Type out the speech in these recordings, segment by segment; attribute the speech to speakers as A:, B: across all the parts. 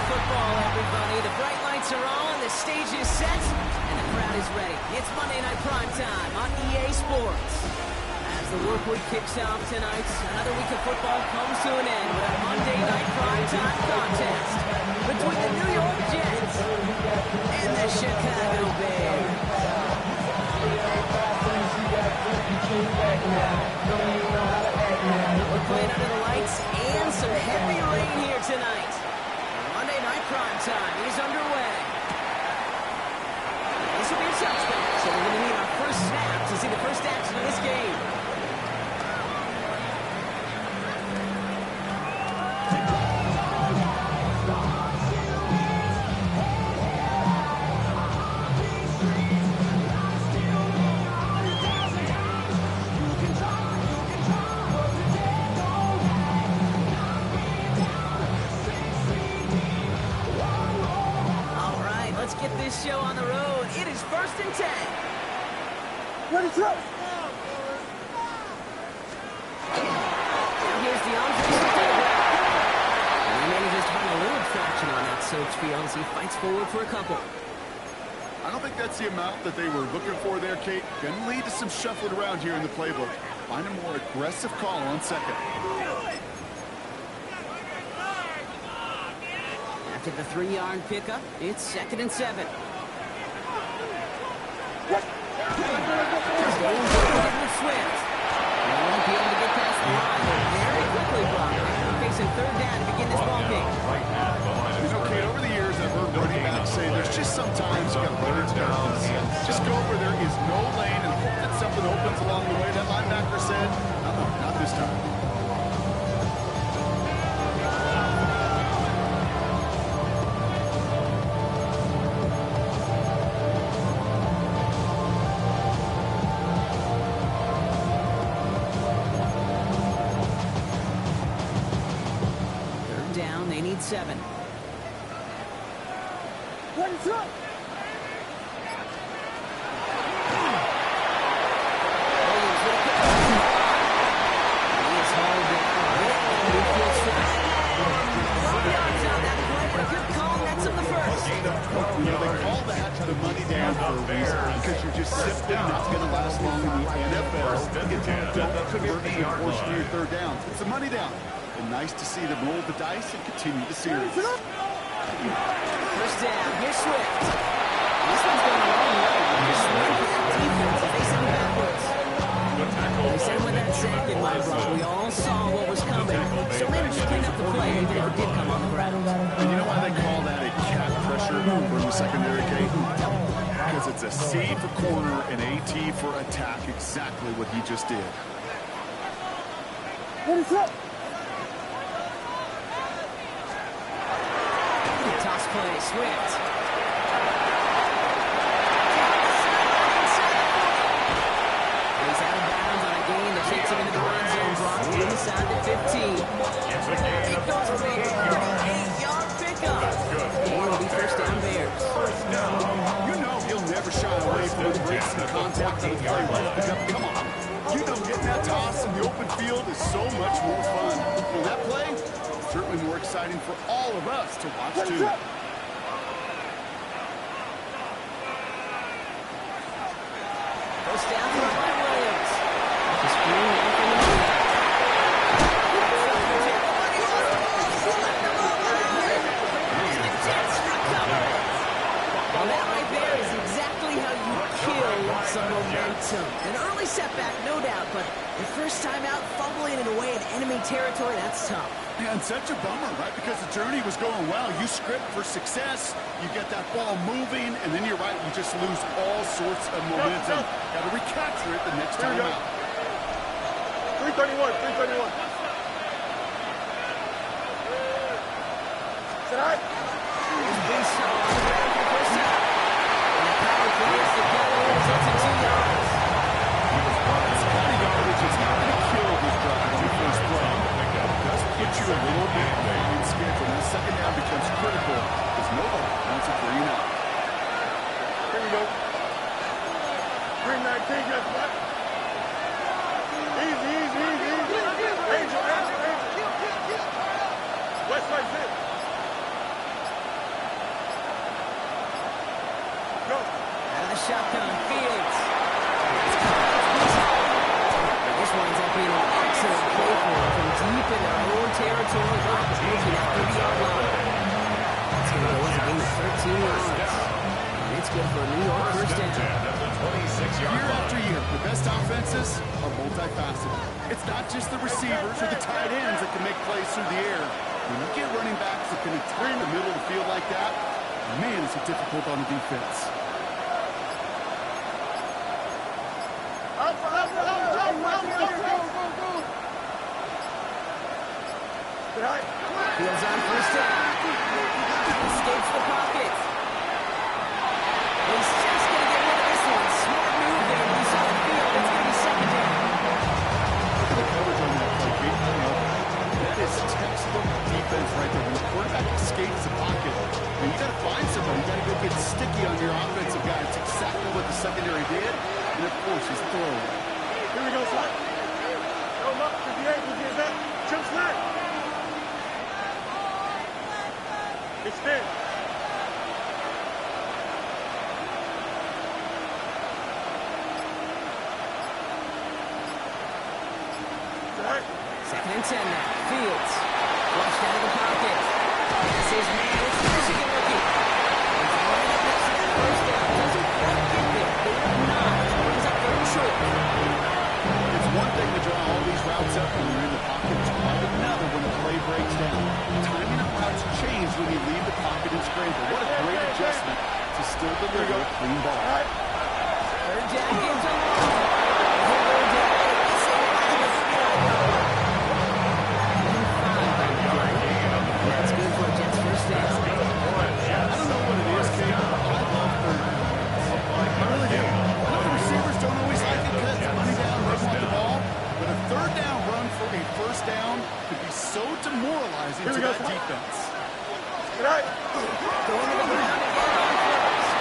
A: football, everybody. The bright lights are on, the stage is set, and the crowd is ready. It's Monday Night Primetime on EA Sports. As the work week kicks off tonight, another week of football comes to an end with a Monday Night Primetime contest between the New York Jets and the Chicago Bears. We're playing under the lights and some heavy rain here tonight. Monday Night Primetime is underway. This will be a touchback, so we're going to need our first snap to see the first action of this game. Get this show on the road. It is 1st and 10.
B: Ready, throw.
A: Here's the on-field. He manages to find a little traction on that search field as he fights forward for a couple.
C: I don't think that's the amount that they were looking for there, Kate. Going to lead to some shuffling around here in the playbook. Find a more aggressive call on second.
A: After the 3-yard pickup, it's 2nd and 7. Swift. They won't be able to get past the line. Very quickly blocked. Facing 3rd down to begin this ball game.
C: You know, Kate, over the years I've heard running backs say there's just sometimes you got to learn to just go where there is no lane and hope that something opens along the way. That linebacker said, not this time.
A: They need 7.
B: Ready, throw.
C: You know, they call that the money down for a reason, because you're just simply not going to last long in the NFL if you don't convert a portion of your 3rd down. It's the money down. And nice to see them roll the dice and continue the series.
A: 1st down, here's Swift. This one's going a long way. Here's Swift with that defense as they send him backwards. They sent him with that sack in my block. We all saw what was coming. So managed to clean up the play, even if it did come on the ground.
C: And you know why they call that a cat pressure from the secondary, Kate? Because it's a C for corner and a T for attack. Exactly what he just did.
B: Ready, throw.
A: Toss play, Swift. He's out of bounds on a gain that takes him into the red zone, brought inside the 15. It goes big for an 8-yard pickup. And it'll be 1st down Bears.
C: You know he'll never shy away from the breaks and contact on the play. Come on. You know getting that toss in the open field is so much more fun. And that play, certainly more exciting for all of us to watch, too.
A: First down for Mike Williams. The screen in from the middle. The Jets recover. Well, that right there is exactly how you kill some momentum. An early setback, no doubt, but the first time out, fumbling it away in enemy territory, that's tough.
C: Yeah, and such a bummer, right? Because the journey was going well. You script for success, you get that ball moving, and then you're right, you just lose all sorts of momentum. Got to recapture it the next time out.
B: 331, 331. Set.
A: Here's Bishop on the ground for the first down. And the power plays together, results in 2 yards.
C: It's kind of yardage. It's not going to kill this drive on the first play. Does put you a little bit in schedule. And the 2nd down becomes critical because nobody wants it for you now.
B: Here we go. 319, yes, what? Easy, easy, easy, easy. Angel, Angel, Angel. West right there.
A: shotgun. Fields. This winds up being an excellent play for him from deep in their own territory. Making that 30-yard line. It's going to go into gain of 13 yards. And it's good for a New York first down.
C: Year after year, the best offenses are multifaceted. It's not just the receivers or the tight ends that can make plays through the air. When you get running backs that can attack the middle of the field like that, man, is it difficult on the defense.
A: Fields on first down. Escapes the pocket. He's just going to get rid of this one. Smart move there. He's on the field. It's going to be second down.
C: Look at the coverage on that play. That is textbook defense right there. When the quarterback escapes the pocket, and you got to find somebody. You got to go get sticky on your offensive guy. It's exactly what the secondary did. And of course, his throw.
B: Here we go, son. Throw him up to the ankle, get back. Jump snap. Extend.
A: Second and 10 now. Fields. Flushed out of the pocket. This is man. It's the Michigan rookie. He's right up next to that first down. Doesn't quite get there. They're not. Brings up third and short.
C: It's one thing to draw all these routes up when you're in the pocket. It's quite another when the play breaks down. Timing of routes change when you leave the pocket and scramble. What a great adjustment to still deliver a clean ball.
A: Third down gives them one. That's good for a Jets first down.
C: I don't know what it is, Kate. I love third down. I really do. I know the receivers don't always like it because it's money down, they want the ball. But a third down run for a first down could be so demoralizing to that defense.
B: Good night.
A: Going to the ground again on first.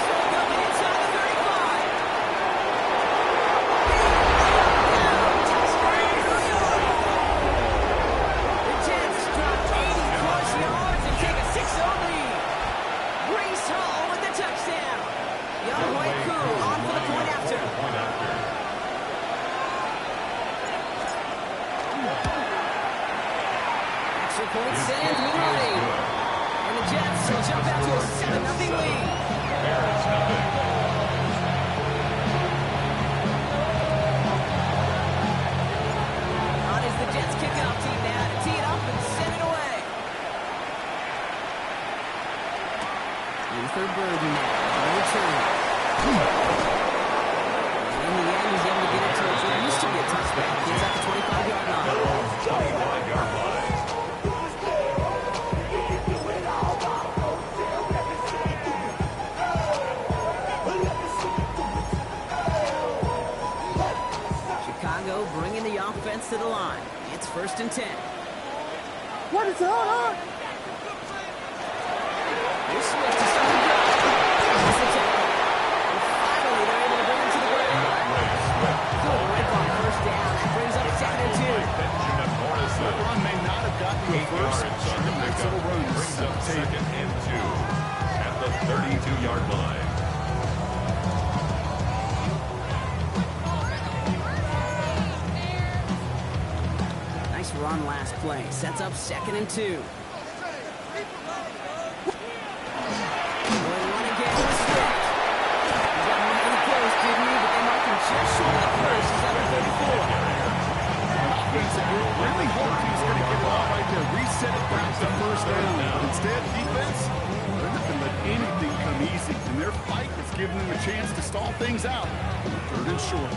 A: Straight up inside the 35. The Jets drop 80-plus yards and take a 6-0 lead. Brees Hall with the touchdown. Young White Koo on for the point after. Extra point stands Mooney. And the Jets will jump out to a 7-0 lead. On is the Jets kickoff team now to tee it up and send it away. Luther Burden now. No return. In the end, he's able to get it to what used to be a touchback. He's at the 25-yard line.
D: 25-yard line.
A: Chicago bringing the offense to the line. It's first and 10.
B: What is going on?
A: They switch to start the drive. That's the tackle. And finally, they're able to bring him to the ground. Good rip on first down. That brings up second and 2.
C: That run may not have gotten you first. Nice little runs.
D: Brings up second and 2 at the 32-yard line.
A: Nice run last play. Sets up second and 2. Going run again with Swift. He's got him pretty close, didn't he? But they mark him just short of the first. He's at the 34.
C: Offense that we're really hoping he's going to get it all right there. Reset it back to first down. Instead, defense, they're not going to let anything come easy. And their fight has given them a chance to stall things out. Third and short.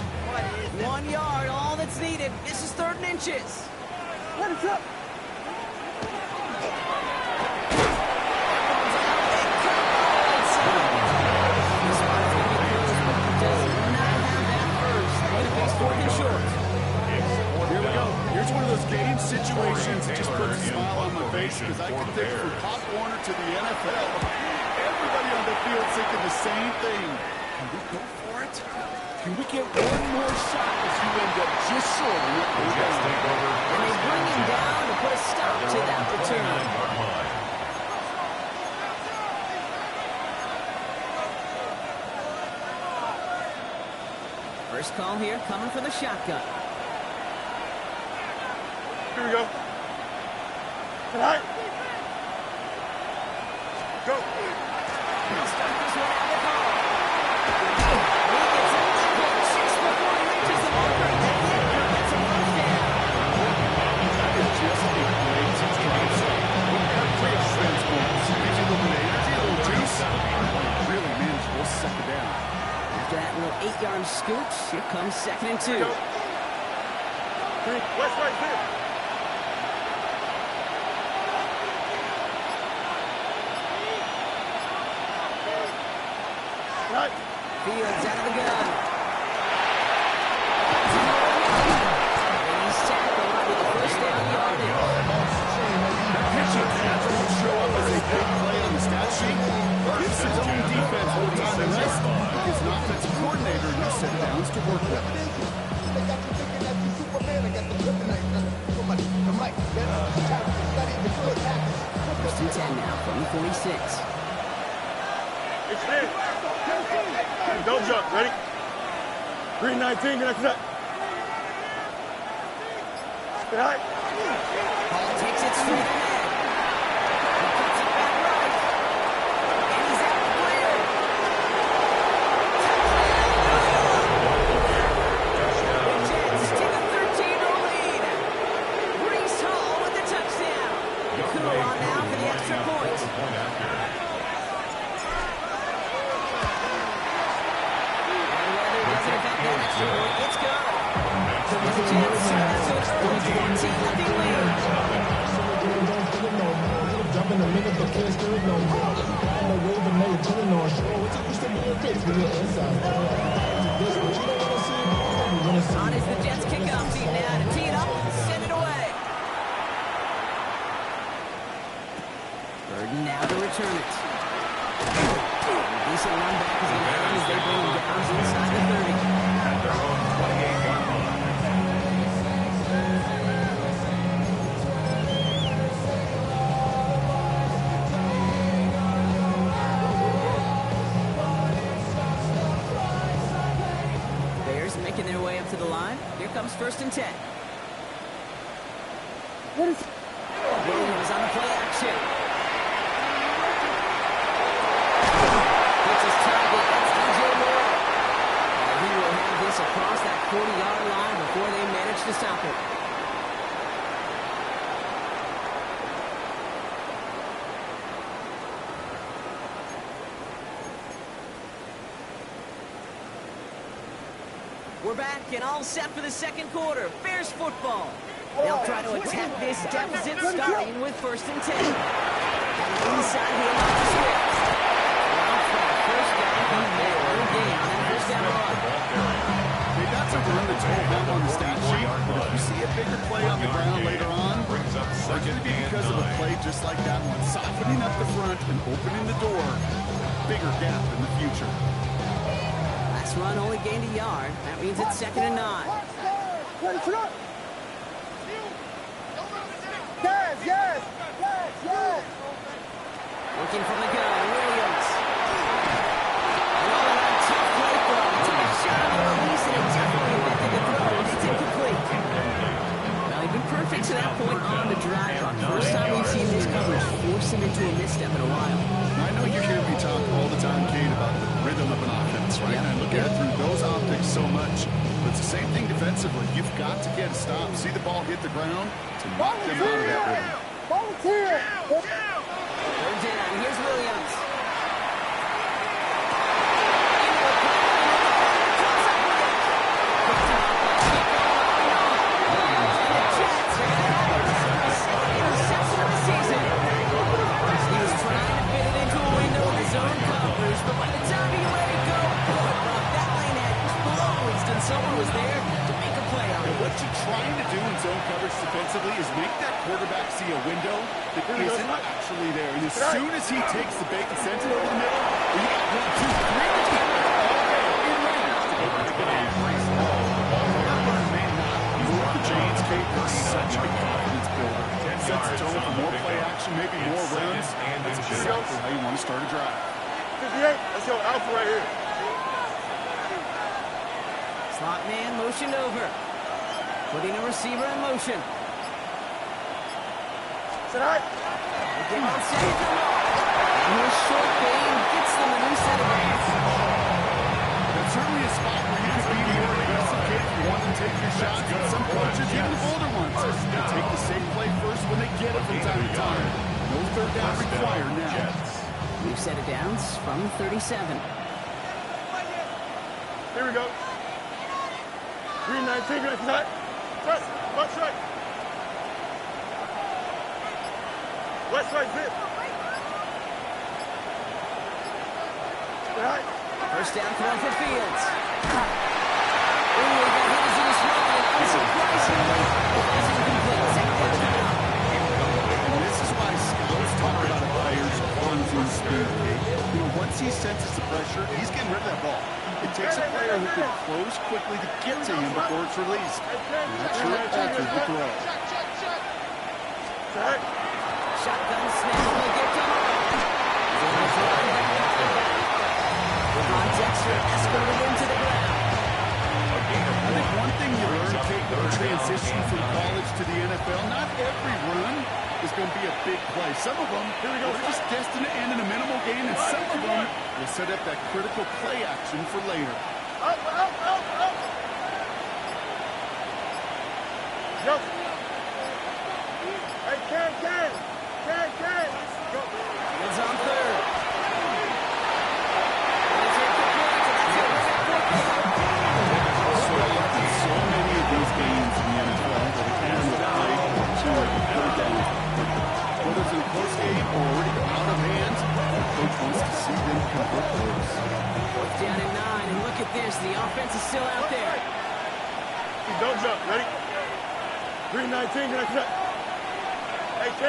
A: 1 yard, all that's needed. This is third and inches.
B: What is up?
C: Here we go. Here's one of those game situations that just puts a smile on my face because I can think from Pop Warner to the NFL. Everybody on the field thinking the same thing. Can we go for it? Can we get one more shot as you end up just short of what we're
D: Jets take over.
A: And they bring him down to put a stop to that return.
D: 29-yard line.
A: First call here coming from the shotgun.
B: Here we go. All right. Go.
A: He'll start this one out at home. He gets a leg just before he reaches the marker. And then Edgar gets a first down.
C: That is just a great situation. Great offense points. Gives you a little bit of energy, a little juice. Really manageable second down.
A: After that little 8-yard scoot, here comes 2nd and 2.
B: Go. West, right, clear. Right.
A: Fields out of the gun. And he's tackled with a first down yardage.
C: That pitching pass won't show up as a big play on the stat sheet. Gives his own defense more time to rest. Gives an offensive coordinator new set downs to work with.
A: First and 10 now from the 46.
B: It's in. Don't jump. Ready? Green 19. Get next to that. All right.
A: Ball takes it straight ahead. He cuts it back right. And he's out the clear. The Jets take a 13-0 lead. Breece Hall with the touchdown. Cool on now for the extra point. And whether it doesn't affect that extra point, it's good. The Jets turn to a 14-0 lead.
E: Jump in the middle, but can't stir it no more. On the wave and made turn on shore. It's used to be a fix when you're inside. This what you don't want to see. You want to see.
A: On is the Jets kickoff team now to tee it up and send it away. Burden now to return it. Decent run back as he lands as they bring him down inside the 30.
D: At their own 28-yard line.
A: Bears making their way up to the line. Here comes 1st and 10. Williams on the play action. Gets his target. That's DJ Moore. And he will have this across that 40-yard line before they manage to stop it. We're back and all set for the second quarter. Bears football. They'll try to attack this deficit starting with 1st and 10. And inside here on the Swift. Now for a first down from there. Early game on that first down run.
C: They got some room to total them on the stat sheet, but if you see a bigger play on the ground later on, it's going to be because of a play just like that one, softening up the front and opening the door. Bigger gap in the future.
A: Last run only gained a yard. That means it's 2nd and 9.
B: Ready, put up. Yes, yes, yes, yes.
A: Working from the gun, Williams. Rolling on tough play throw. Took a shot on the release and it definitely affected the throw. And it's incomplete. Well, he'd been perfect to that point on the drive. First time we've seen this coverage force him into a misstep in a while.
C: I know you hear me talk all the time, Kate, about the rhythm of an offense, right? And I look at it through those optics so much. But it's the same thing defensively. You've got to get a stop, see the ball hit the ground to knock them out of that rhythm.
B: Volunteer.
A: Third down. Here's Williams. Someone was there to make a play on it.
C: What you're trying to do in zone coverage defensively is make that quarterback see a window that isn't actually there. And as soon as he takes the bait and sends it over the middle, you got 1, 2, 3 receivers all day in range to go pick it off. That run may not be worth the chains, Kate. It's such a confidence builder. Sets the tone for more play action, maybe more runs. That's exactly how you want to start a drive.
B: 58. Let's go. Alpha right here.
A: Slot man motioned over. Putting a receiver in motion.
B: Sit high.
A: They get on second and long. And here's short game. Gets them a new set of downs.
C: That's certainly a spot where you could be more aggressive, kid, if you want to take your shots. And some coaches, even the older ones, they take the safe play first when they get it from time to time. No third down required now.
A: New set of downs from 37.
B: Here we go. Green 19, right side. Press, left right. West right zip. Right.
A: First down throw for Fields. Ooh, he got hit as he was throwing. Unsurprisingly, it was incomplete. Second down and out.
C: And this is why scouts talk about a player's on-zone speed. You know, once he senses the pressure, he's getting rid of that ball. It takes a player who can close quickly to get to him before it's released. And that sure alters the throw.
B: Right.
A: Shotgun snap will get to Ron Dexter escorted into the ground.
C: I think one thing you learn, Kate, with the transition from college to the NFL, not every run is going to be a big play. Some of them are just destined to end in a minimal gain, and some of them will set up that critical play action for later.
B: Up, up, up, up. Jump. Hey, Ken. Go.
A: Fields on third.
C: So many of these games in the NFL that a can of play to third down. Whether it's in a close game or already out of hand, the coach wants to see them convert those.
A: Fourth down and 9, and look at this. The offense is still out there.
B: Don't jump. Ready? Green 19, right side. Hey, Ken.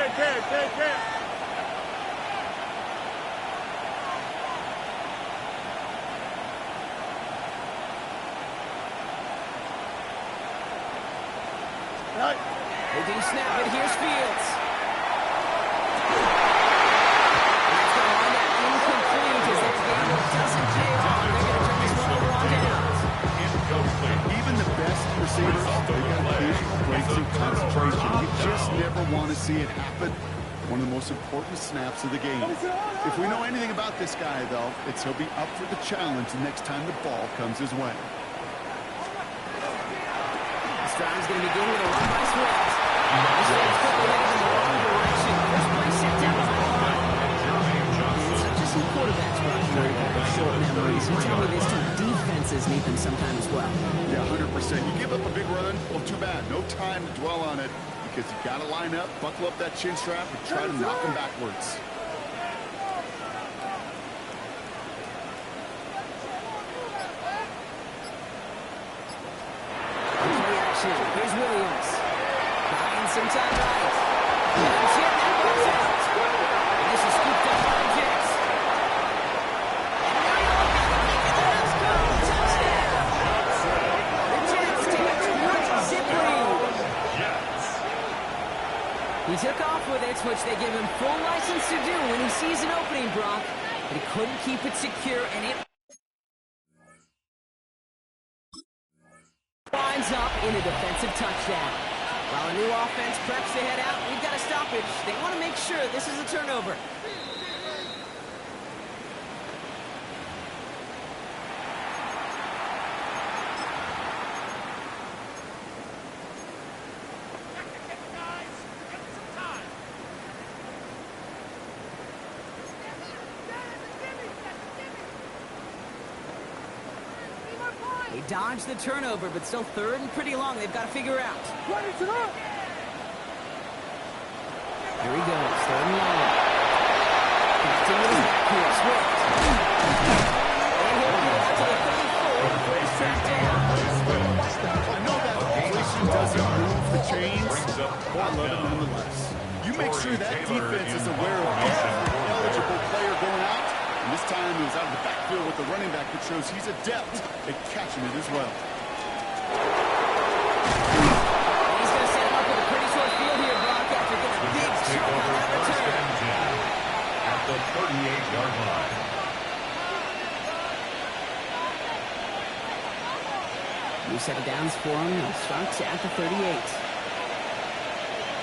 B: Right.
A: They do snap it. Here's Fields. And that's going to wind up incomplete as their game doesn't pay off. They're going to turn this one over on downs.
C: Even the best receivers, they got occasional breaks in concentration. You just never want to see it happen. One of the most important snaps of the game. If we know anything about this guy, though, it's he'll be up for the challenge the next time the ball comes his way.
A: This drive's going to begin with a run by Swift. This one's quickly headed in the wrong direction. First play set down behind the line. So just some quarterbacks brought here with short memories. You tell me this too. Defenses need them sometimes as well.
C: Yeah, 100%. You give up a big run, well, too bad. No time to dwell on it because you got to line up, buckle up that chin strap, and try to knock him backwards.
A: Play action. Here's Williams. Buying some time right. And hit that goes out. And this is scooped up by the Jets. And now you're looking at the let's go. Touchdown. The Jets take a 20-zip lead. He took off with it, which they give him full license to do when he sees an opening, Brock. But he couldn't keep it secure, and it winds up in a defensive touchdown. While a new offense preps to head out, we've got a stoppage. They want to make sure this is a turnover. They dodge the turnover, but still third and pretty long. They've got to figure out. Here he goes, third and long. Continuing back here, Swift. And he'll get out to the 34 for a sack down.
C: I know that completion doesn't move the chains, but I love it nonetheless. You make sure that defense is aware of every eligible player going out. And this time he was out of the backfield with the running back that shows he's adept at catching it as well.
A: And he's going to set him up with a pretty short field here, Brock, after getting a big chunk on that return.
D: At the 38-yard line.
A: New set of downs for him. He'll start at the 38.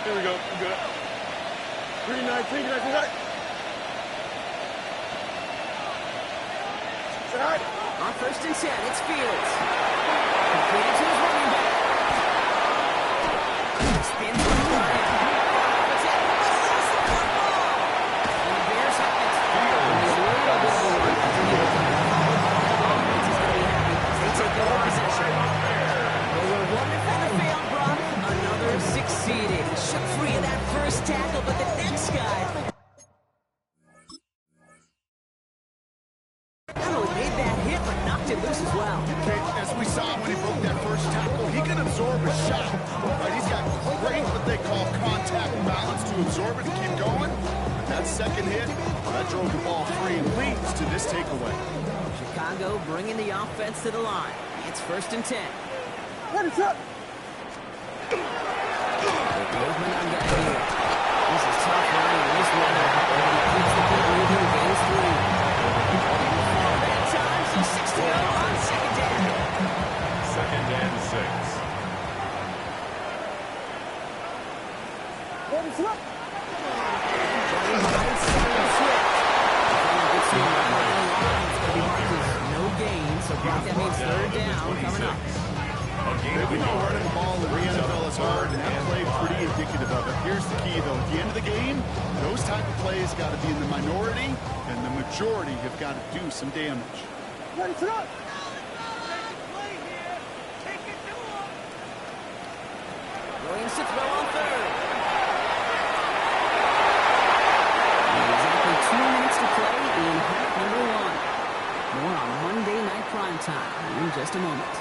B: Here we go. We're good. 3-19.
A: On first and 10, it's Fields. Completed to his running back. Spins for the line. It's at the football. And the Bears have it. They take over possession. They were wonderful to fail, Brock. Another succeeded. Shook free of that first tackle, but the next guy not only made that hit, but knocked it loose as well.
C: Okay, as we saw when he broke that first tackle, he can absorb a shot. Right, he's got great what they call contact balance to absorb it and keep going. But that second hit, that drove the ball free and leads to this takeaway.
A: Chicago bringing the offense to the line. It's first and 10.
B: What is up?
A: Movement on guy here. This is tough running in this weather. Keeps the kid moving, gains 3. Bad times, so 6 to go on second down.
D: Second and 6.
B: What is up?
A: Running behind Simon Swift. It's going to be marked as no gain, so Brock, that means third down coming up.
C: We know running the ball in the NFL is hard, and that play pretty indicative of it. Here's the key, though. At the end of the game, those type of plays got to be in the minority, and the majority have got to do some damage.
B: Ready to run.
A: Williams to throw on third. Exactly 2 minutes to play in half number 1. More on Monday Night Primetime in just a moment.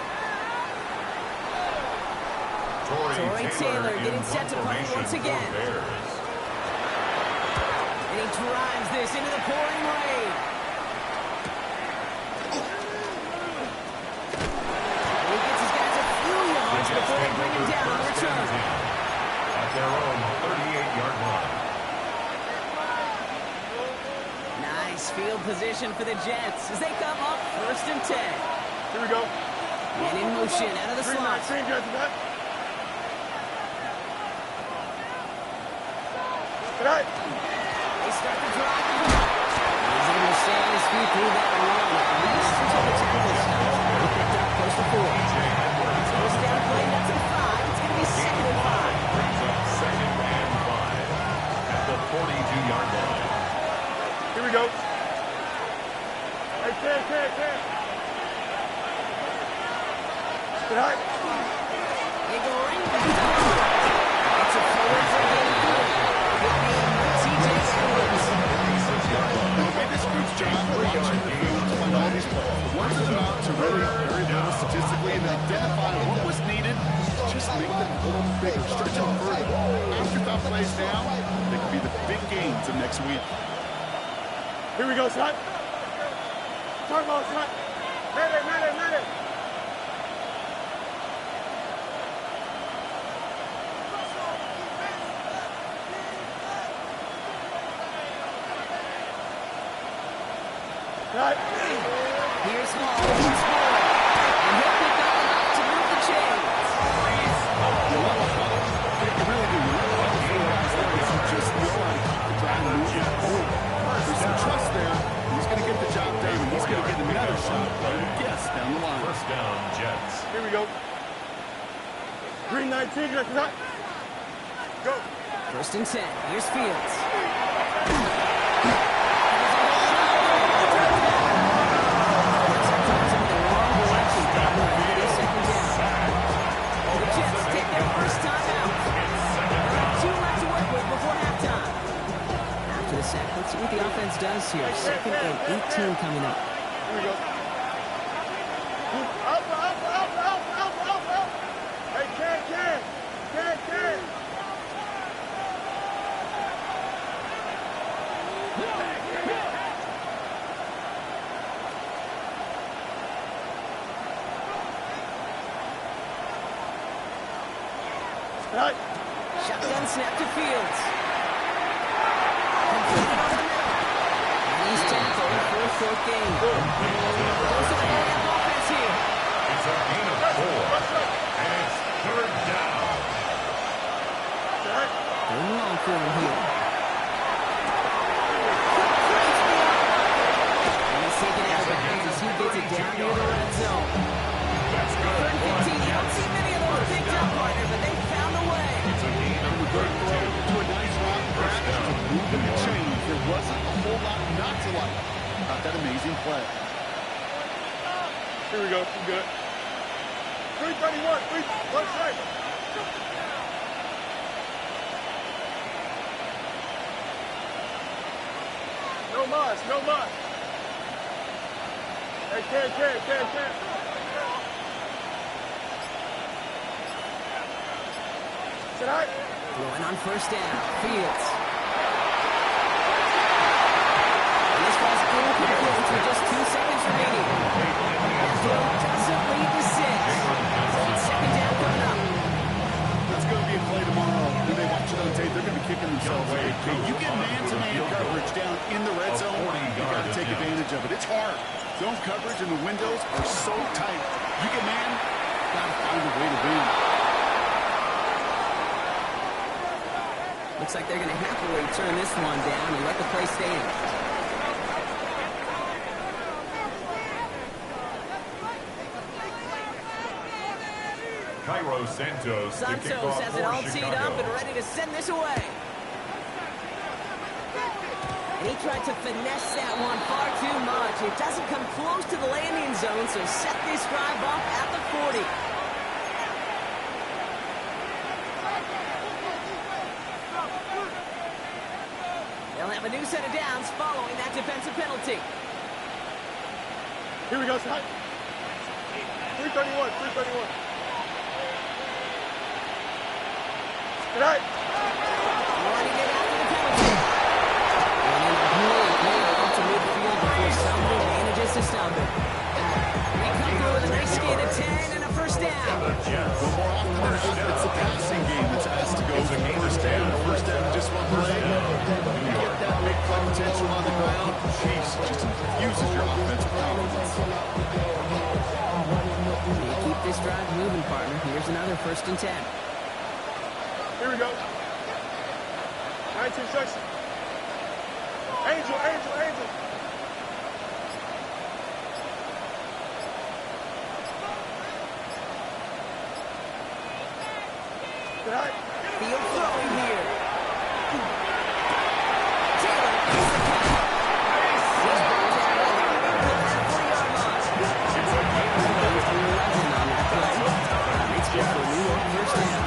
A: Torrey Taylor getting set to play once again. And he drives this into the pouring rain. And he gets his guys a few yards before they bring him down on the return.
D: At their own 38-yard line.
A: Nice field position for the Jets as they come up first and 10.
B: Here we go.
A: And in motion out of the slot.
B: 3-19. Right.
A: They start the drive. He's able to stay on his feet through that run. At least until the tackle stops. They picked up close to 4. First down play, that's at 5. It's going to be second and 5.
D: Brings up second and 5 at the 42-yard line.
B: Here we go. Hey, Ken. Right.
A: They go right back to the line. It's a forward for game 3.
C: This group's job watching the field to find all these players. Once it's out to really very little statistically and identify what was needed, just make them a little bigger, stretch them further. After that plays down, they could be the big games of next week.
B: Here we go, son. Talk about son. Ready. Right.
A: Here's Hall. And he'll pick up enough to move the chains.
C: You really do. Just know how to keep the drive moving forward. There's some trust there. He's going to get the job done, and he's going to get another shot, I would guess, down the line.
D: First down, Jets.
B: Here we go. 3-19. Go.
A: First and 10. Here's Fields. Let's see what the offense does here. Second and 18 coming up.
B: Here we go. Up. Hey, Ken. Right.
A: Shotgun snap to Fields. Completed on the middle. And he's tackled for a short gain. Goes to the head of offense here.
D: It's a gain of 4.
C: wasn't a whole lot not to like about that amazing play.
B: Here we go. You good. 331. One strike. No mas, no mas. Hey, can. Sit high.
A: Throwing on first down. Fields. And this ball's incomplete with just 2 seconds remaining. That throw doesn't lead to 6. So it's second down coming up.
C: It's going to be a play tomorrow. When they watch it on tape, they're going to be kicking themselves. Hey, you get man-to-man coverage down in the red zone, you got to take advantage of it. It's hard. Zone coverage and the windows are so tight. You get man, got to find a way to win.
A: Looks like they're going to happily turn this one down and let the play stand.
D: Cairo Santos
A: Has it all teed up and ready to send this away. And he tried to finesse that one far too much. It doesn't come close to the landing zone, so set this drive up at the 40. They'll have a new set of downs following that defensive penalty.
B: Here we go, Scott. 331. Good night.
A: Running it after the penalty. And a great play up to midfield before somebody manages to stop it. We come through with a nice gain of 10 and a first down.
C: But more often than not, it's the passing game that's asked to go for first down. First down, just one play. When you get that big play potential on the ground, jeez, just infuses your offensive confidence.
A: You keep this drive moving, partner. Here's another first and 10.
B: Here we go. 19 seconds. Angel. Good night.
A: Field throwing here. Taylor is the catch. He's brought down at the 40-yard line. Goes to 11 on that play. It's good for a New York first down.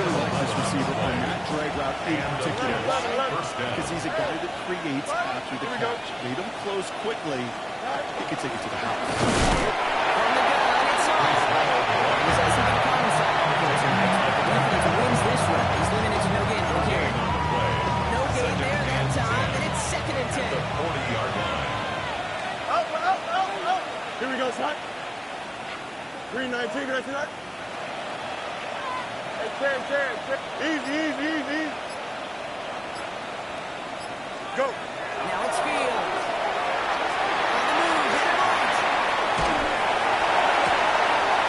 C: Nice receiver on that drag route in particular. Because he's a guy that creates after the catch. They don't close quickly. He can take it to the house.
A: From the gun, it's off. He's also got contact. The defense wins this one. He's limited to no gain from carry. No gain there that time, and it's second and 10.
D: 40-yard line.
B: Out. Here we go, Scott. 319. Good night tonight. Hey, Cam. Easy. Go.
A: Now it's Fields. On the move, hit it right.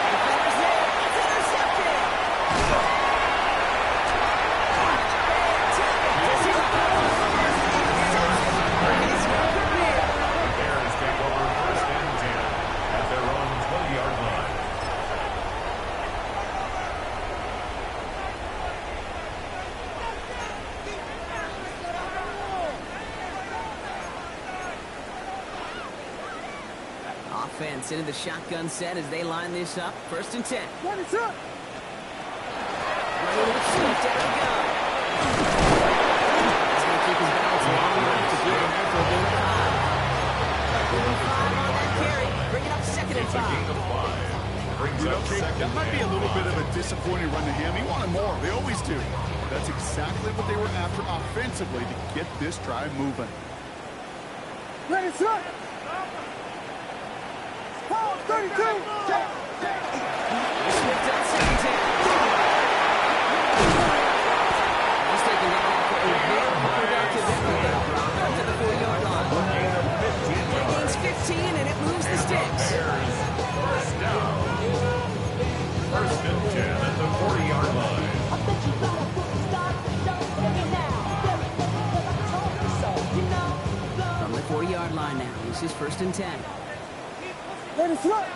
A: Defender's there. It's intercepted.
D: The Bears take over first and 10 at their own 20-yard line.
A: Offense into the shotgun set as they line this up. First and 10.
B: What is up?
A: Running with slipped out of the gun. He's going to keep his balance long enough to get in there for a gain of 5. Gain of 5 on that carry. Bring it up second and 5.
D: Gain of 5. Brings up second.
C: That might be a little bit of a disappointing run to him. He wanted more. They always do. That's exactly what they were after offensively to get this drive moving.
B: Ready, set. 32.
A: Slipped on second down. He's taken down after a very productive effort up to the 40-yard line. It gains 15 and it moves the sticks.
D: First down. First and 10 at the 40-yard line.
A: From the 40-yard line now, this is first and 10.
B: Ready, set.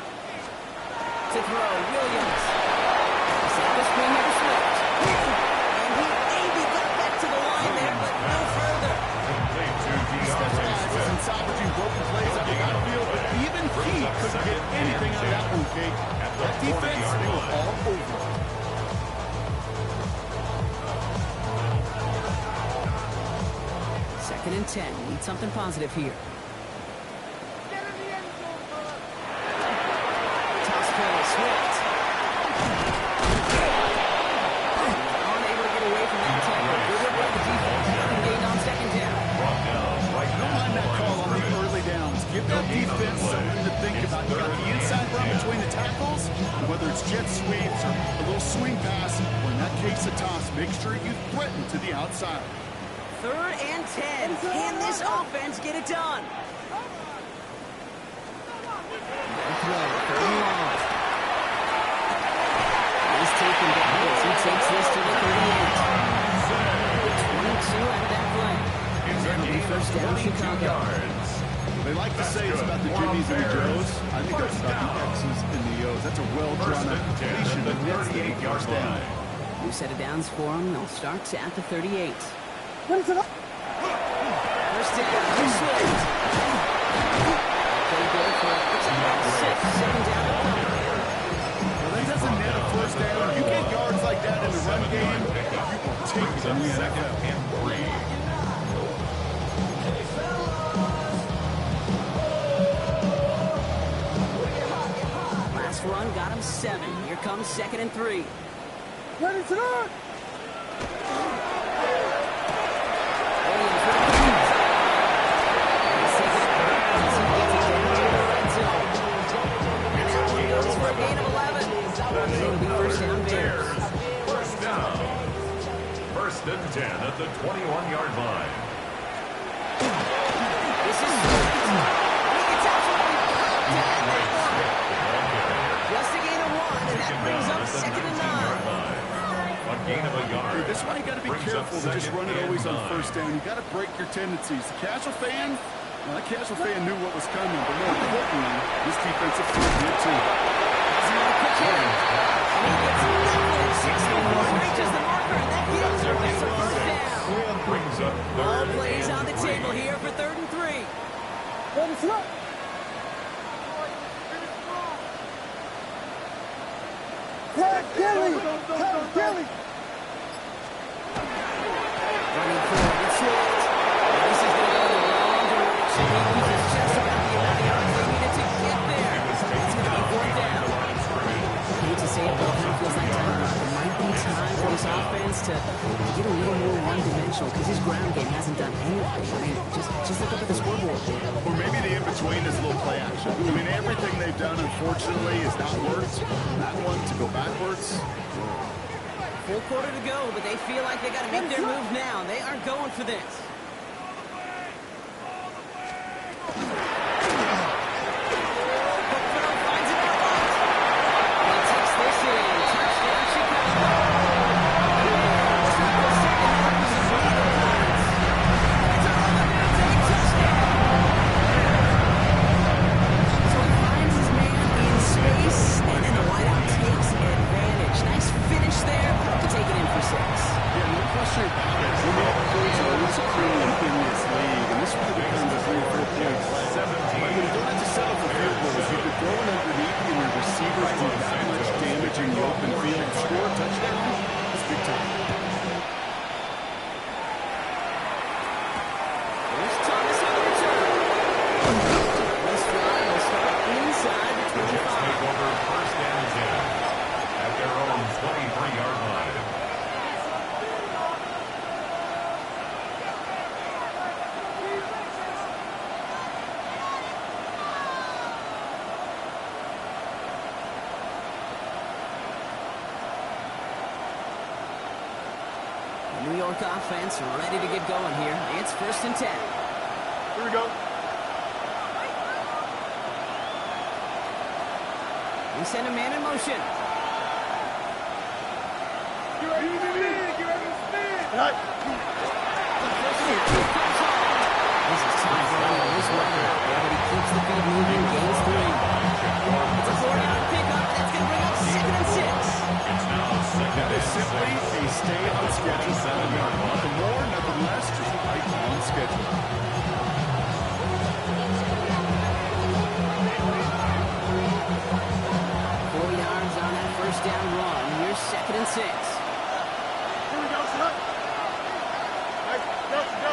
A: To throw, Williams. Set the screen here to Swift. And he maybe got back to the line there, but no further. Second and 10. Need something positive here. Toss play, Swift. Unable to get away from that tackle. Good work by the defense. Gained on second down.
C: Don't mind that call on the early downs. Give that defense something to think about. You got the inside run between the tackles, and whether it's jet sweeps or a little swing pass, or in that case a toss, make sure you threaten to the outside.
A: Third and 10. Can this offense get it done? Throw, third and long. He's taken down as he takes this to the 38. 22 out of that play. That'll be first down, Chicago.
C: They like to say it's about the Jimmies and the Joes. I think that's about the X's and the O's. That's a well-drawn-up completion that gets the first down.
A: New set of downs for them. They'll start at the 38. First down, too swift. Play good for about 6. Second down to 5.
C: Well, that doesn't net a first down. You get yards like that in the run game, you will take them in the NFL.
A: Last run got him 7. Here comes second and 3.
E: Ready to run!
D: First and 10 at the 21-yard line.
A: This is it's just a gain of 1, and that brings up second and 9.
D: A gain of a yard.
C: That's why you got to be careful to just run it always on first down. You got to break your tendencies. The casual fan, well, that casual fan knew what was coming, but more importantly, this defensive front did too.
A: Reaches the marker, and that gives her a first down.
D: Brings up
A: All plays on the table here for third and 3.
E: Ready to run! Tag Gilly! Tag Gilly!
A: Running forward, it's Swift. This is going to go in the wrong direction. He loses just about the amount of yards they needed to get there. It's going to be 4th down. I hate to say it, but it kind of feels like time. It might be time for this offense to get a little more one-dimensional because his ground game hasn't done anything. I mean, just look up at the scoreboard.
C: Or maybe the in-between is a little play action. I mean, everything they've done, unfortunately, has not worked. That one to go backwards.
A: Full quarter to go, but they feel like they got to make their move now. They aren't going for this. Finds it out. He takes this in. Touchdown, Chicago. So he finds his man in space, and then the wideout takes advantage. Nice finish there to take it in for 6.
C: Yeah, no question about it. When the upgrades are always a premium in this league, and this really becomes a 3 or 4 point play. When you don't have to settle for field goals, you can throw it underneath and your receivers do that much damage in the open field. Score a touchdown, it's big time.
A: There's Thomas on the return. This drive will start inside the 25.
D: Take over first and 10 at their own 23-yard line.
A: The New York offense ready to get going here. It's first and 10.
B: Here we go.
A: We send a man in motion.
B: Get ready to spin. Get ready to spin. Right.
A: This is tough running on this weather. Yeah, but he keeps the field moving, gains 3. It's a 4-down pickup. That's going to bring up second and 6.
C: That is simply a stay on schedule. Nothing more, nothing less, just right on schedule.
A: 4 yards on that first down run. Here's second and 6.
B: Here we go, son. Nice. Go.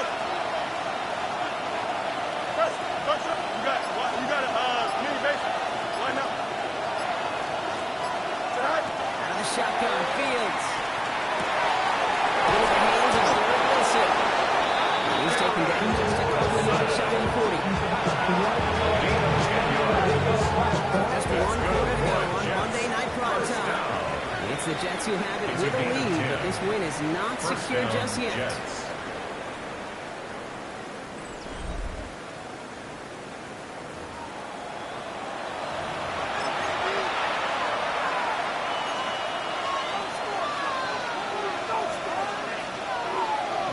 A: It's the Jets who have it with a lead, but this win is not secure just yet.
D: Jets.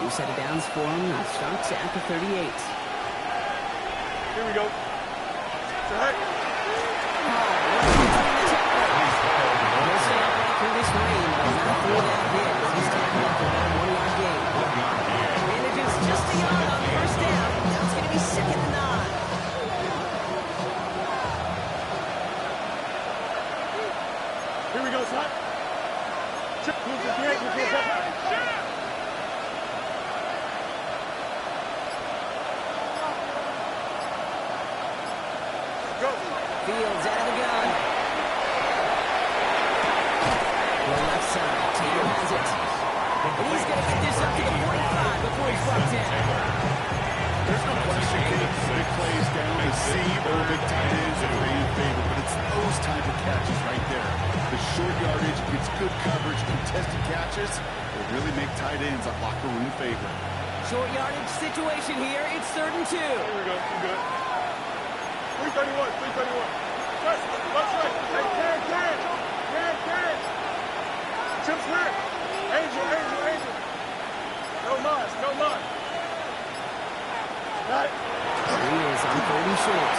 A: New set of downs for him. That starts at the 38.
B: Here we go. Right.
A: Through this rain, but not through that hit. He's tackling up for that 1-yard gain. Manages just a yard on first down. Now it's going to be 2nd and 9.
B: Here we go, son. Chip, move your hand, move your hand. Go.
A: Fields out of the gun. The left side. Taylor has it. And he's going to get this up to the 45 before he's brought down.
C: There's no question, kids. Big plays down the seam or big tight ends are in favor, but it's those type of catches right there. The short yardage, gets good coverage, contested catches will really make tight ends a locker room favorite.
A: Short yardage situation here. It's 3rd and 2.
B: Here we go. You good. 331. 331. Let's right. Hey, can. Chip's hurt. Angel. No mas. Got it.
A: There he is on 3rd and short.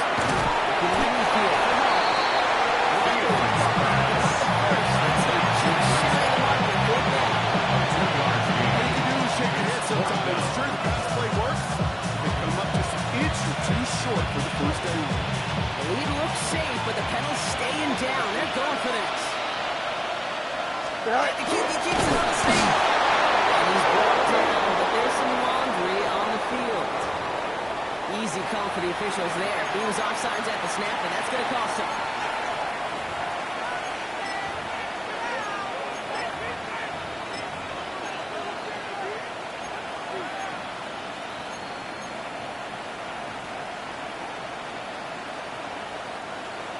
C: Sometimes, sure, the pass play works. They come up just an inch or two short for the first down.
A: The lead looks safe, but the pedal's staying down. They're going for this. He keeps it on the snake. And he's brought down, but there's some laundry on the field. Easy call for the officials there. Beams offsides at the snap, and that's going to cost him.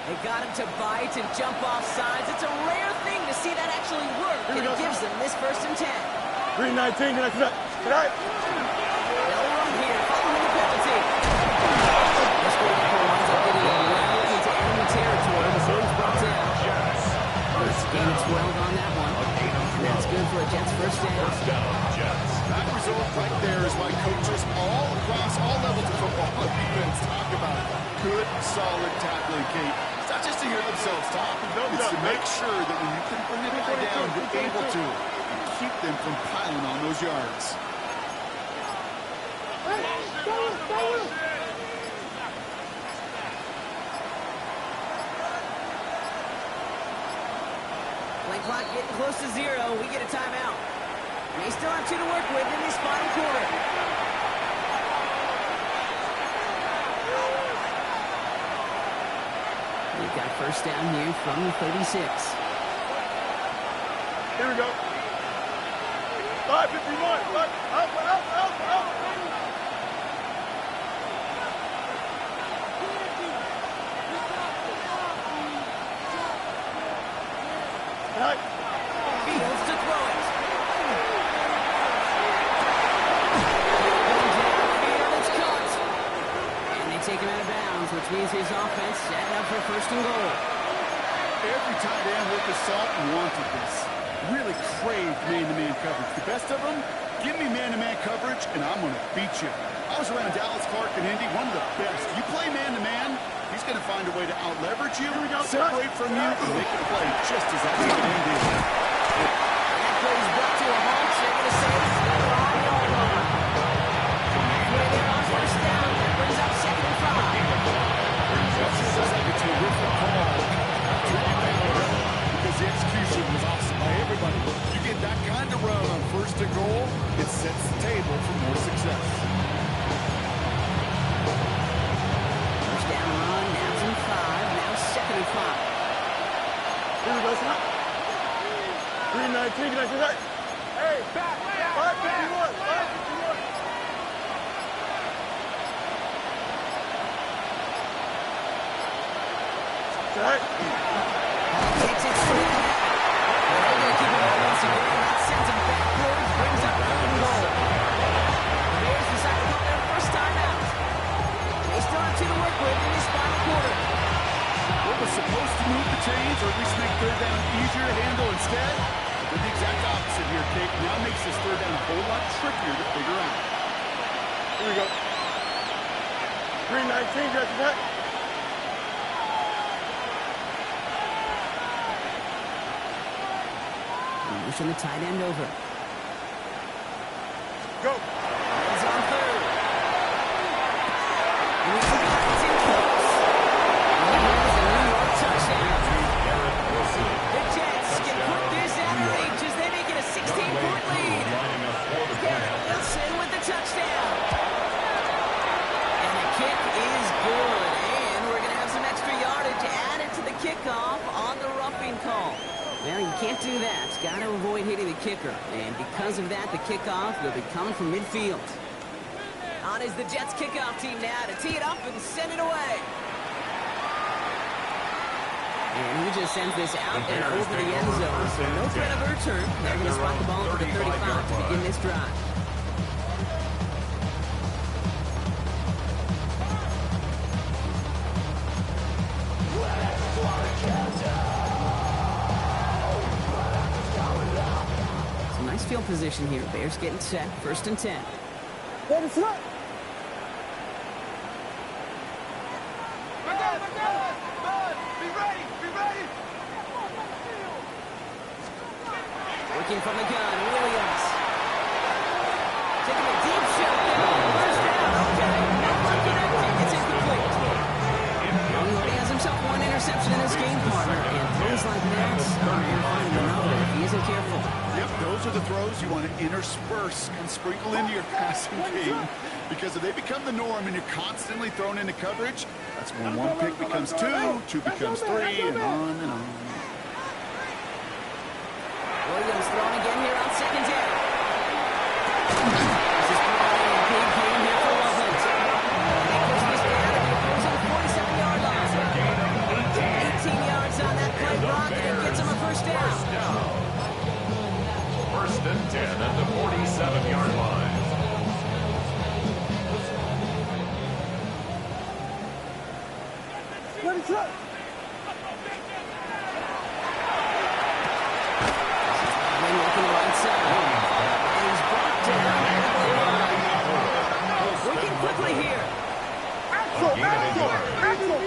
A: They got him to bite and jump off sides. It's a rare thing to see that actually work, and it gives them this 1st and 10.
B: 319. Can I come back?
A: They'll run here, following the penalty. This quarterback winds up getting well into enemy territory before he's brought down. First gain of 12 on that one. And that's good for a Jets 1st down.
C: That result right there is why coaches all across all levels of football and defense talk about good, solid tackling, Kate. It's not just to hear themselves talk. It's to make sure that when you can bring the guy down, you're able to and keep them from piling on those yards.
A: Play clock getting close to 0. We get a timeout. They still have 2 to work with in this final quarter. We've got 1st down here from the 36.
B: Here we go. 551. Out.
A: Fields to throw it. It's caught. And they take him out of bounds, which means his offense set up for 1st and goal.
C: Every tight end worth his salt wanted this. Really craved man-to-man coverage. The best of them, give me man-to-man coverage, and I'm going to beat you. I was around Dallas, Clark, and Indy, one of the best. You play man-to-man, he's going to find a way to out-leverage you, separate from you, and make a play just as that tight end did.
A: That play is brought to a halt. They're going to say it's the 5-yard line. They're on 1st down. That brings up 2nd and 5.
C: This is like a terrific call. Because the execution was awesome by everybody. You get that kind of run on 1st and goal, it sets the table for more success.
A: 1st down run. Now's in 5. Now 2nd and 5.
B: Here we go, son. 319. Can I come back? Hey, back. 551. 551. Right.
A: Takes it straight. They're going to keep
C: to move the chains or at least make third down easier to handle instead. But the exact opposite here, Kate. Now makes this third down a whole lot trickier to figure out.
B: Here we go. 319, Jets back.
A: Pushing the tight end over.
B: Go.
A: He's on third. And he's in close. And here's a New York touchdown. The Jets can put this out of reach as they make it a 16-point lead. Garrett Wilson with the touchdown. And the kick is good. And we're going to have some extra yardage added to the kickoff on the roughing call. Well, you can't do that. Got to avoid hitting the kicker. And because of that, the kickoff will be coming from midfield. On is the Jets kickoff team now to tee it up and send it away. And he just sends this out and over the end zone. So no threat of a return. They're going to spot the ball at the 35 to begin this drive. Nice field position here. Bears getting set. 1st and 10.
B: Get it set.
A: Working from the gun, Williams. Taking a deep shot. First down. Okay. Lucky that kick. It's incomplete. He already has himself one interception in this game, partner. And throws like that are going to find another if he isn't careful.
C: Yep, those are the throws you want to intersperse and sprinkle into your passing game. Because if they become the norm and you're constantly thrown into coverage, that's when one pick becomes two becomes three, and on and on.
A: Williams throwing again here on 2nd down. This is probably a big game here for Loveland. They push this down to the opposing 47-yard line. 18 yards on that play block, and it gets him a first down.
D: 1st and 10 at the 47-yard line.
B: Let it set.
A: Working the right side. And he's brought down at the line. Working quickly here.
D: A gain of 1 yard.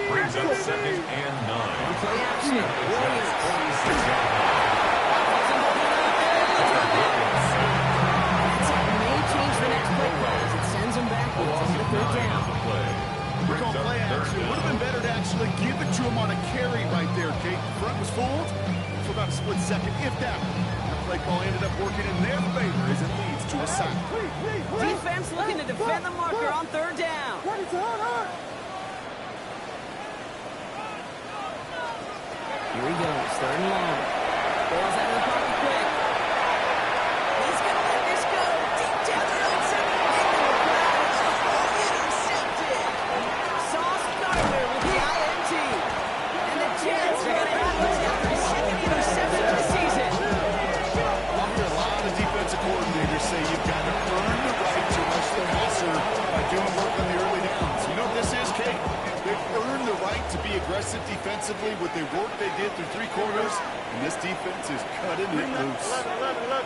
D: Brings up 2nd and 9.
A: Play action. Williams.
D: 46-yard line.
A: May change the next play as it sends him backwards on the 3rd down.
C: We're going to play action. Would have been better to actually give it to him on a carry right there, Kate. The front was fooled for about a split second, if that. The play call ended up working in their favor as it leads to a sack.
A: Defense looking to defend the marker on 3rd down. Here he goes, 3rd and long. Ball's out of the pocket quick. He's going to let this go. Deep down the right side. Intercepted. Sauce Gardner with the INT. And the Jets are going to have their 2nd interception of the season.
C: I'll hear a lot of defensive coordinators say you've got to earn the right to rush the passer by doing work on the early downs. You know what this is, Kate? They've earned the right to be aggressive defensively with the work they did through 3 quarters, and this defense is cutting it loose.
B: 11.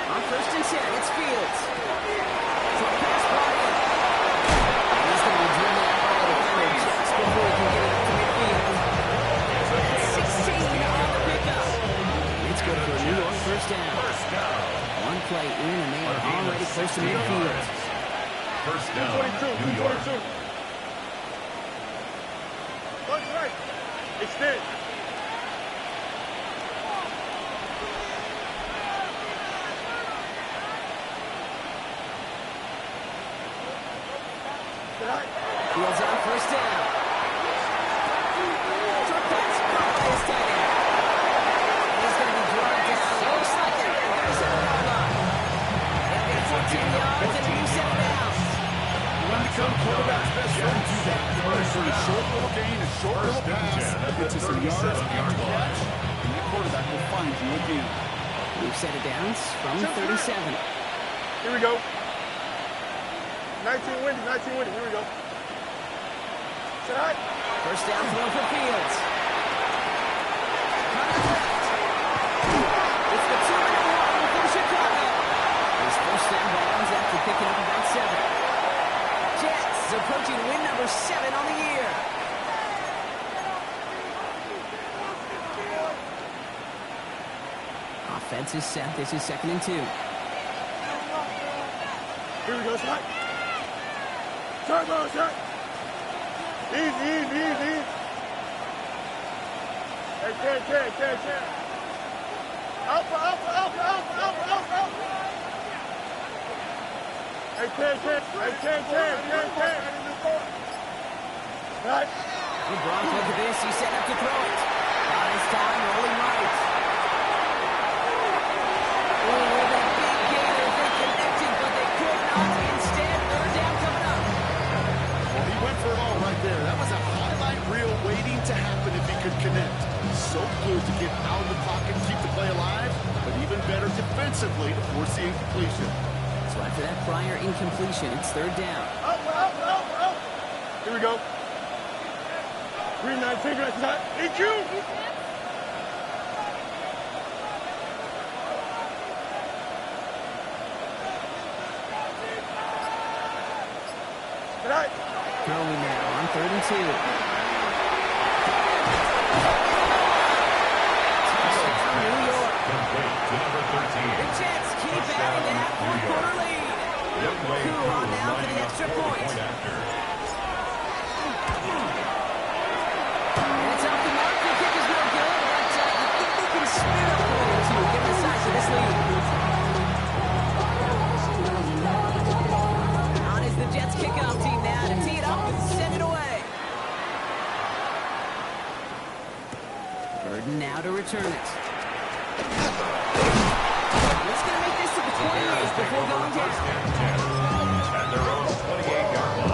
A: On 1st and 10, it's Fields. Short pass brought in. And he's going to be driven out by the defender just before he can get it up to midfield. 16 on the pickup. It's good for a New York first down. One play in, and they are already close to midfield.
D: 1st down, New York.
B: Right. Extend.
A: Fields on 1st down. Short pass caught by his tight end. And he's going to be drawn down. Looks like they're at the 37-yard line. They've got 14 yards and a new set of downs.
C: When become quarterback's best friend, do that. For a short little gain, a short little pass, gets you some yards after catch, and that quarterback will find you again.
A: New set of downs from 37.
B: Here we go. 19 winning. Here we go.
A: First down throw for Fields. It's the 2-1 for Chicago. His first down bounds after picking up about 7. Jets approaching win number 7 on the year. Offense is set. This is 2nd and 2.
B: Here we go, shot. Turbo, shot. Easy. Hey, 10. Alpha. Hey, 10. Right.
A: LeBron, look at this. He's set up to throw it. On his time, rolling right. Oh, that big gainer. They connected, but they could not. Instead, 3rd down coming up.
C: Well, he went for it all right there. That was a highlight reel waiting to happen if he could connect. So good to get out of the pocket and keep the play alive, but even better defensively to force the incompletion.
A: So after that prior incompletion, it's 3rd down.
B: Up. Here we go. Green 9, take it, shot. Eat you. Right.
A: Throwing now on 3rd and 2. Touchdown, New York. The Jets keep adding to that 4-quarter lead. Cool on now for the extra point. And it's off the mark. The kick is no good, but you think they can spin a point or two given the size of this lead. On is the Jets kickoff team now to tee it up and send it away. Burden now to return it. It's going to make this to the 28 before going down.
D: At their own 28-yard line.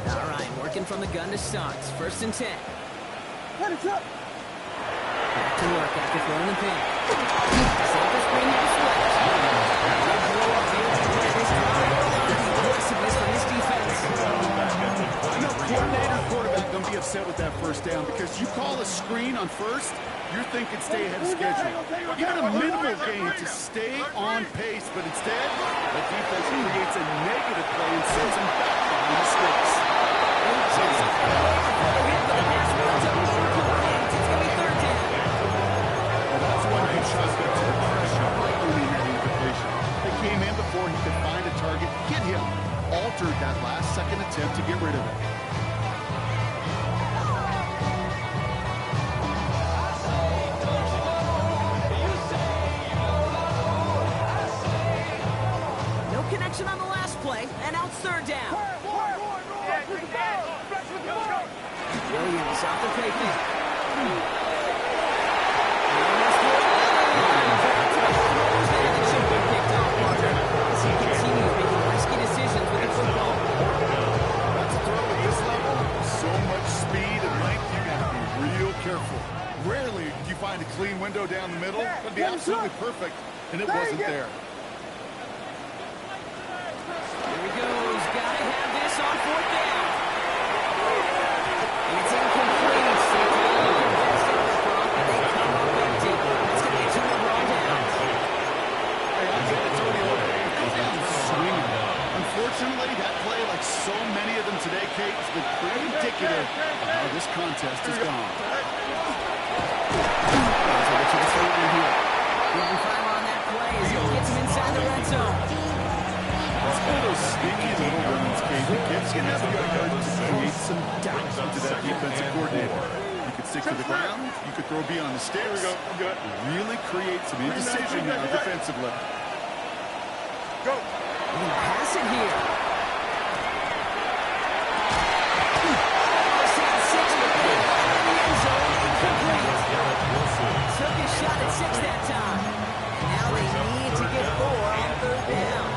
A: All right, working from the gun to start. 1st and 10.
B: Let it up.
A: Back to work after throwing the pin. Safest screen to switch. Aggressiveness from this defense.
C: No coordinator, quarterback don't be upset with that first down because you call a screen on first, you're thinking stay ahead of schedule. Even a minimal gain to stay on pace, but instead, the defense creates a negative play and sends them back behind the sticks. That's one good shot to the pressure right when he had incompletion. They came in before he could find a target, hit him, altered that last-second attempt to get rid of it.
A: No connection on the last play, and now it's 3rd down. Williams off the pavement.
C: Rarely do you find a clean window down the middle. It would be absolutely perfect, and it wasn't there.
A: Here he goes. Gotta have this on 4th down. It's incomplete. So they come up empty. It's going to get 2 more raw downs.
C: Swinging. Unfortunately, that play, like so many of them today, Kate, has been pretty indicative of how this contest has gone.
A: Long fire on that play as he gets him inside the red zone.
C: It's one of those sneaky little runs, Kate, that gives you enough yard to create some doubt into that defensive coordinator. You could stick to the ground, you could throw beyond the sticks. Here we go. Good. Really create some indecision now defensively.
B: Go.
A: And pass it here. Took his shot at 6 that time. Now they need to get 4 on 3rd down.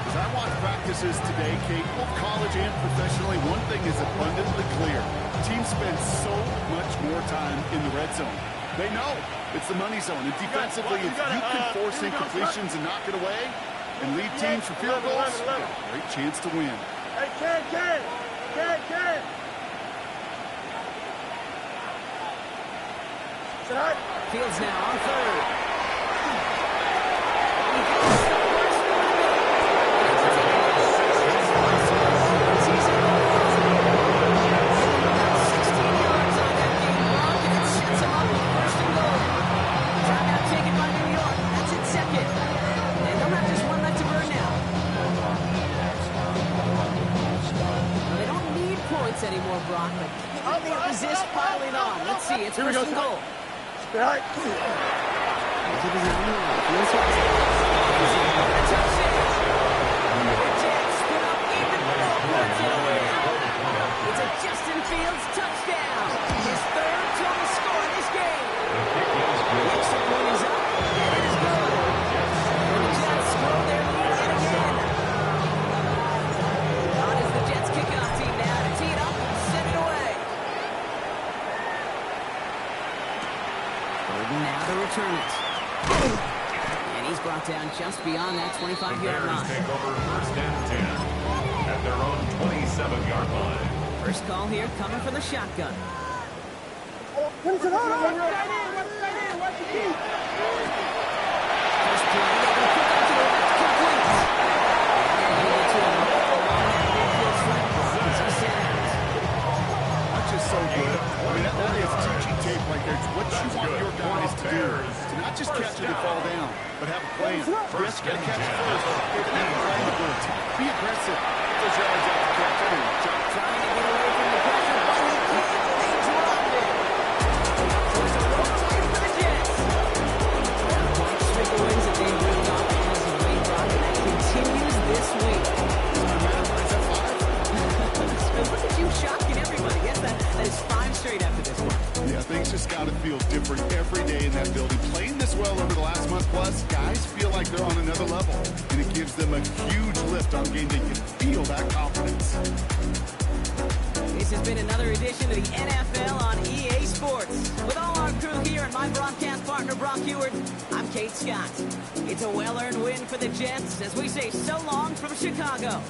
C: As I watch practices today, Kate, both college and professionally, one thing is abundantly clear. Teams spend so much more time in the red zone. They know it's the money zone. And defensively, if you can force incompletions and knock it away, and lead teams for field goals, great chance to win.
B: Hey, Ken!
A: Fields now on third. Anymore, Brock, but can they resist piling on? Let's see, it's first and goal.
B: Right.
A: It's a Justin Fields touchdown. His third total score in this game. Extra point is up, and it is good. The Jets grow their lead yet again. On is the Jets kickoff team now to tee it up and send it away. Gordon now to return it. And he's brought down just beyond that 25-yard line.
D: Take over first and 10 at their own 27-yard line.
A: First call here coming from the shotgun. First play, they can pick up to it. Complete. And to him along that midfield slant block as he stands.
C: That's just so good. I mean, that is teaching tape right there. It's what you want your guys to do. To not just catch it and fall down, but have a plan. Yes, you got to catch it first. Be aggressive. Get those yards out the catch.
A: Trying to get away from the pressure, but he can't. They dropped it. So it's a roll away for the Jets. Now, point streak of wins that they've ripped off because of Wayne Brock, and that continues this week. Look at you shocking everybody. Yes, that is 5 straight after this one.
C: Yeah, things just got to feel different every day in that building. Playing this well over the last month plus, guys feel like they're on another level. And it gives them a huge lift on game day. You can feel that confidence.
A: This has been another edition of the NFL on EA Sports. With all our crew here and my broadcast partner, Brock Heward, I'm Kate Scott. It's a well-earned win for the Jets as we say so long from Chicago.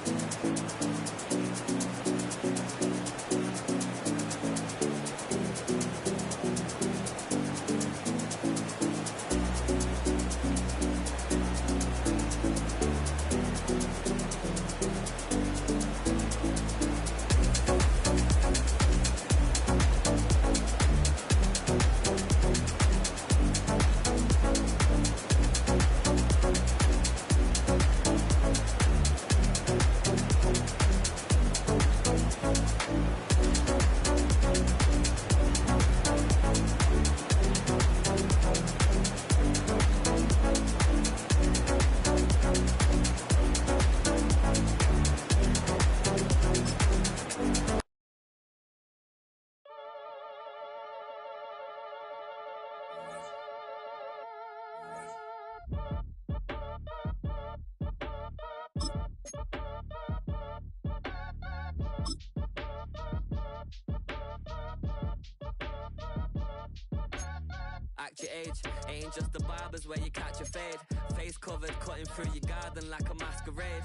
F: Act your age, ain't just the barbers where you catch a fade. Face covered, cutting through your garden like a masquerade.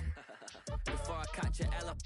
F: Before I catch a L up